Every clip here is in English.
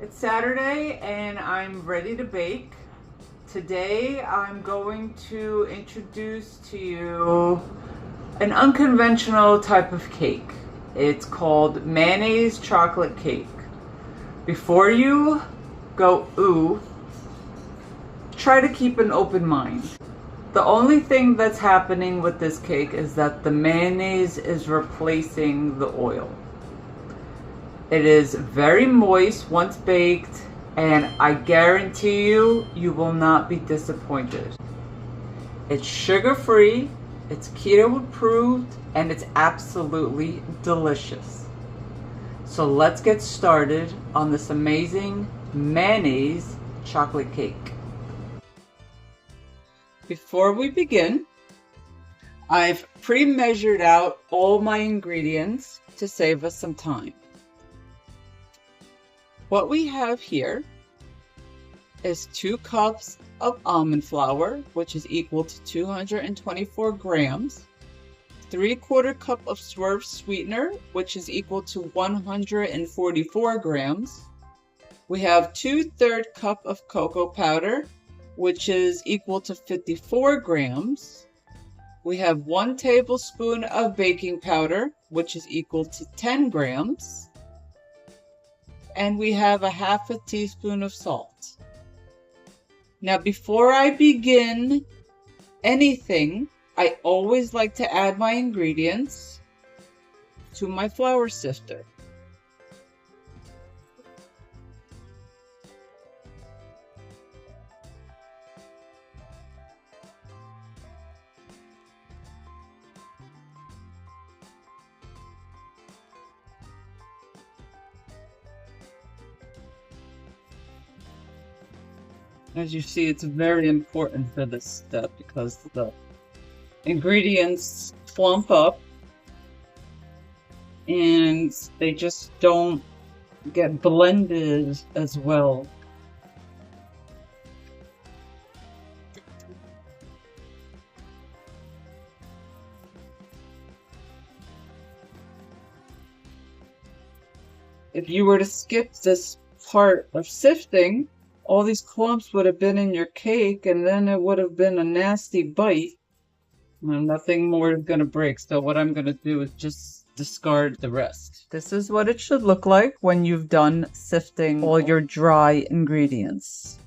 It's Saturday and I'm ready to bake. Today I'm going to introduce to you an unconventional type of cake. It's called mayonnaise chocolate cake. Before you go ooh, try to keep an open mind. The only thing that's happening with this cake is that the mayonnaise is replacing the oil. It is very moist once baked, and I guarantee you, you will not be disappointed. It's sugar-free, it's keto approved, and it's absolutely delicious. So let's get started on this amazing mayonnaise chocolate cake. Before we begin, I've pre-measured out all my ingredients to save us some time. What we have here is 2 cups of almond flour, which is equal to 224 grams, 3/4 cup of swerve sweetener, which is equal to 144 grams. We have 2/3 cup of cocoa powder, which is equal to 54 grams. We have 1 tablespoon of baking powder, which is equal to 10 grams. And we have a 1/2 teaspoon of salt. Now, before I begin anything, I always like to add my ingredients to my flour sifter. As you see, it's very important for this step because the ingredients clump up and they just don't get blended as well. If you were to skip this part of sifting, all these clumps would have been in your cake, and then it would have been a nasty bite. And nothing more is going to break, so what I'm going to do is just discard the rest. This is what it should look like when you've done sifting all your dry ingredients.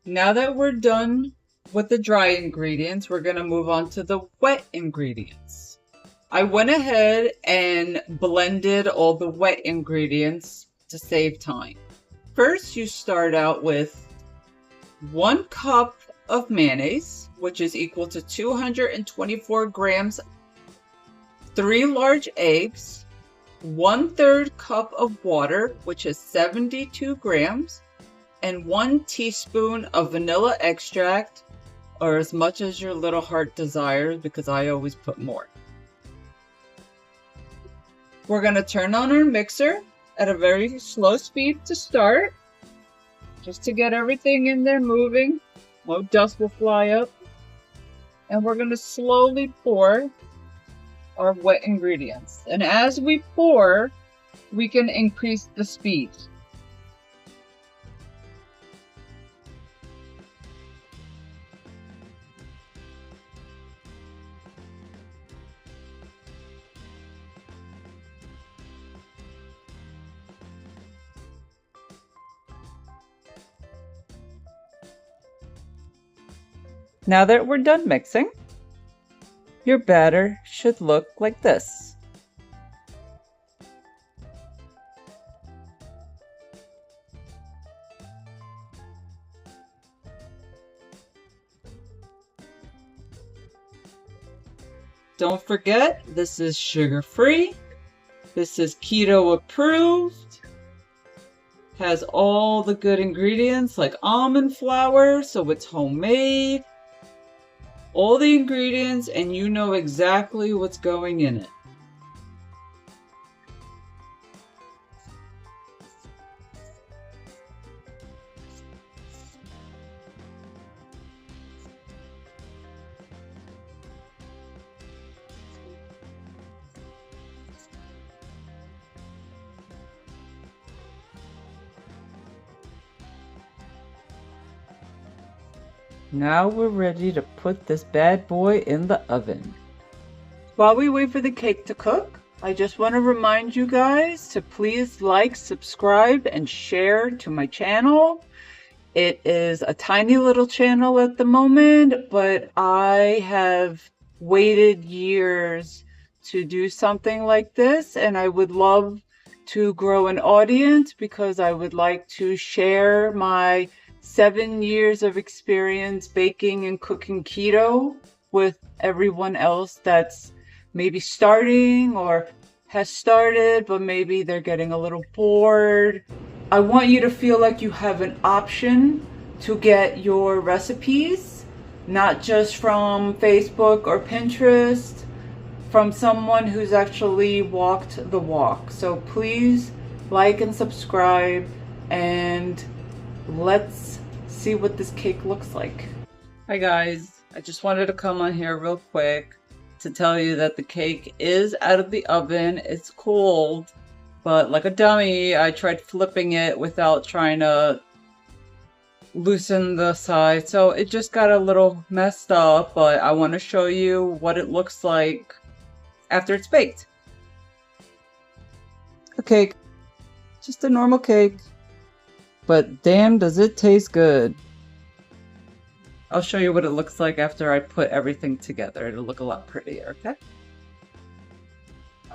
Now that we're done with the dry ingredients, we're going to move on to the wet ingredients. I went ahead and blended all the wet ingredients to save time. First, you start out with 1 cup of mayonnaise, which is equal to 224 grams, 3 large eggs, 1/3 cup of water, which is 72 grams, and 1 teaspoon of vanilla extract, or as much as your little heart desires, because I always put more. We're going to turn on our mixer at a very slow speed to start, just to get everything in there moving. No dust will fly up. And we're going to slowly pour our wet ingredients. And as we pour, we can increase the speed. Now that we're done mixing, your batter should look like this. Don't forget, this is sugar-free, this is keto approved, has all the good ingredients like almond flour, so it's homemade. All the ingredients, and you know exactly what's going in it. Now we're ready to put this bad boy in the oven. While we wait for the cake to cook, I just want to remind you guys to please like, subscribe, and share to my channel. It is a tiny little channel at the moment, but I have waited years to do something like this, and I would love to grow an audience because I would like to share my 7 years of experience baking and cooking keto with everyone else that's maybe starting or has started, but maybe they're getting a little bored. I want you to feel like you have an option to get your recipes, not just from Facebook or Pinterest, from someone who's actually walked the walk. So please like and subscribe, and let's see what this cake looks like. Hi guys, I just wanted to come on here real quick to tell you that the cake is out of the oven. It's cold, but like a dummy, I tried flipping it without trying to loosen the side. So it just got a little messed up, but I want to show you what it looks like after it's baked. A cake, just a normal cake, but damn does it taste good. I'll show you what it looks like after I put everything together. It'll look a lot prettier, okay?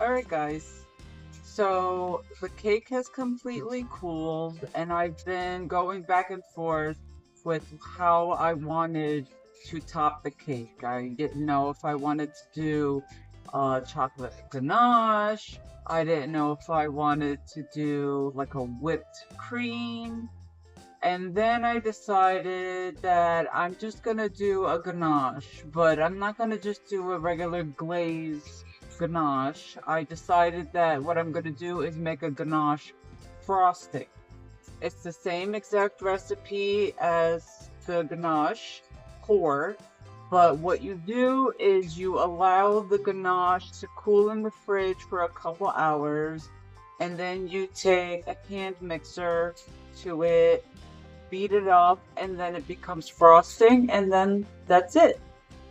Alright guys, so the cake has completely cooled, and I've been going back and forth with how I wanted to top the cake. I didn't know if I wanted to do chocolate ganache. I didn't know if I wanted to do like a whipped cream. And then I decided that I'm just gonna do a ganache, but I'm not gonna just do a regular glazed ganache. I decided that what I'm gonna do is make a ganache frosting. It's the same exact recipe as the ganache core, but what you do is you allow the ganache to cool in the fridge for a couple hours, and then you take a hand mixer to it, beat it up, and then it becomes frosting, and then that's it.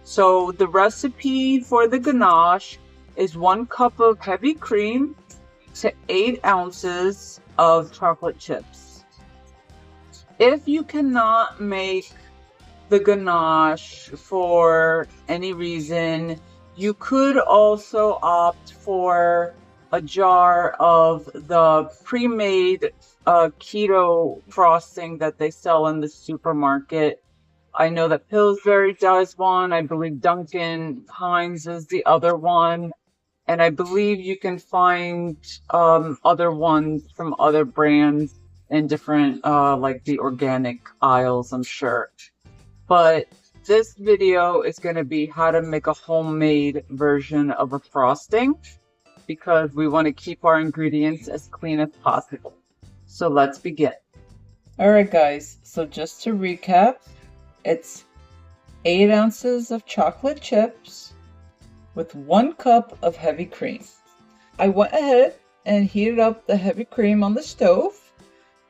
So the recipe for the ganache is 1 cup of heavy cream to 8 ounces of chocolate chips. If you cannot make the ganache for any reason, you could also opt for a jar of the pre-made keto frosting that they sell in the supermarket. I know that Pillsbury does one. I believe Duncan Hines is the other one. And I believe you can find other ones from other brands in different, like the organic aisles, I'm sure. But this video is going to be how to make a homemade version of a frosting, because we want to keep our ingredients as clean as possible. So let's begin. Alright guys, so just to recap, it's 8 ounces of chocolate chips with 1 cup of heavy cream. I went ahead and heated up the heavy cream on the stove.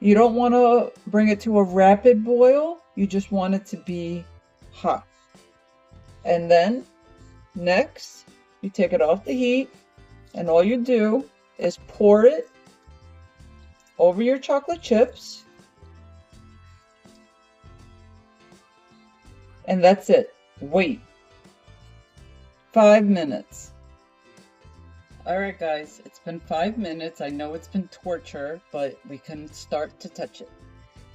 You don't want to bring it to a rapid boil, you just want it to be hot. And then next, you take it off the heat, and all you do is pour it over your chocolate chips, and that's it. Wait 5 minutes. Alright guys, it's been 5 minutes. I know it's been torture, but we can start to touch it.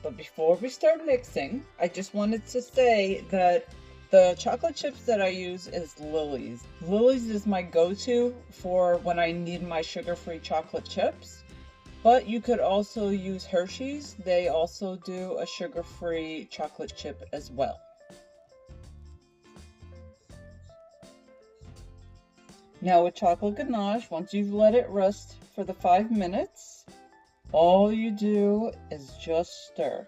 But before we start mixing, I just wanted to say that the chocolate chips that I use is Lily's. Lily's is my go-to for when I need my sugar-free chocolate chips. But you could also use Hershey's. They also do a sugar-free chocolate chip as well. Now with chocolate ganache, once you've let it rest for the 5 minutes, all you do is just stir.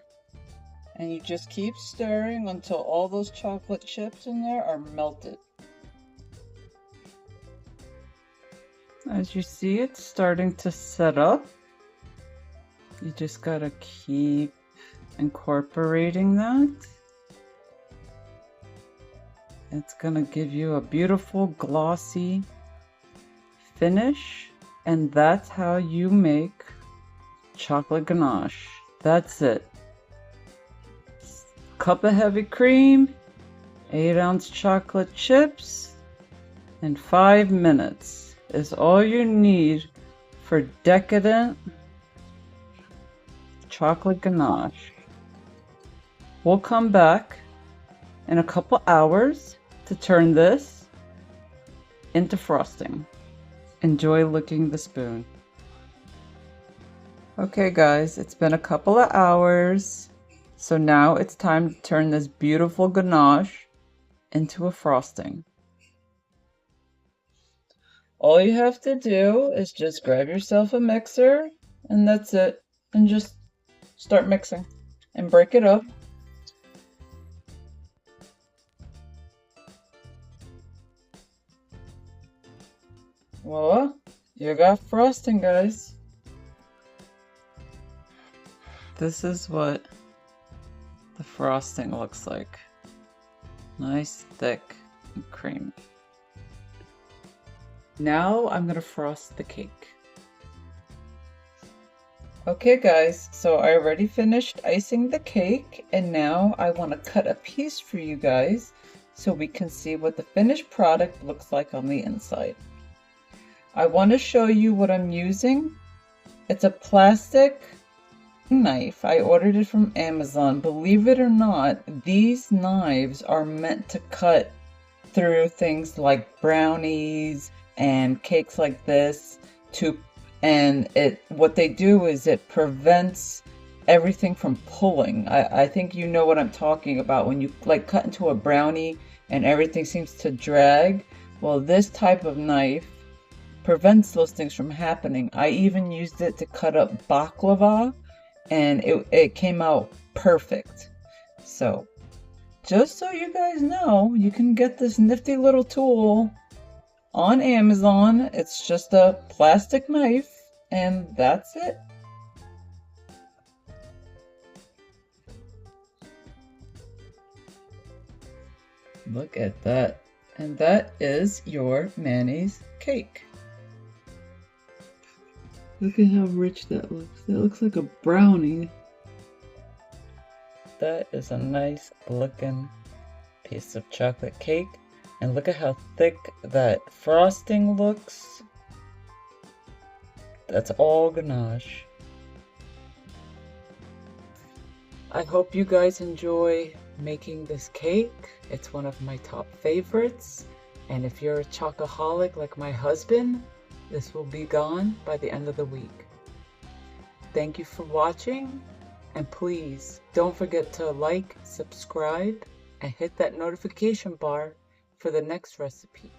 And you just keep stirring until all those chocolate chips in there are melted. As you see, it's starting to set up. You just gotta keep incorporating that. It's gonna give you a beautiful glossy finish, and that's how you make chocolate ganache. That's it. Cup of heavy cream, 8-ounce chocolate chips, and 5 minutes is all you need for decadent chocolate ganache. We'll come back in a couple hours to turn this into frosting. Enjoy licking the spoon. Okay guys, it's been a couple of hours. So now it's time to turn this beautiful ganache into a frosting. All you have to do is just grab yourself a mixer, and that's it. And just start mixing and break it up. Voila, you got frosting, guys. This is what the frosting looks like. Nice, thick, and creamy. Now I'm gonna frost the cake. Okay guys, so I already finished icing the cake, and now I want to cut a piece for you guys so we can see what the finished product looks like on the inside. I want to show you what I'm using. It's a plastic knife. I ordered it from Amazon. Believe it or not, these knives are meant to cut through things like brownies and cakes like this, and what they do is it prevents everything from pulling. I think you know what I'm talking about when you like cut into a brownie and everything seems to drag. Well, this type of knife prevents those things from happening. I even used it to cut up baklava, and it came out perfect. So just so you guys know, you can get this nifty little tool on Amazon. It's just a plastic knife, and that's it. Look at that. And that is your mayonnaise cake. Look at how rich that looks. That looks like a brownie. That is a nice looking piece of chocolate cake. And look at how thick that frosting looks. That's all ganache. I hope you guys enjoy making this cake. It's one of my top favorites. And if you're a chocoholic like my husband, this will be gone by the end of the week. Thank you for watching. And please don't forget to like, subscribe, and hit that notification bar for the next recipe.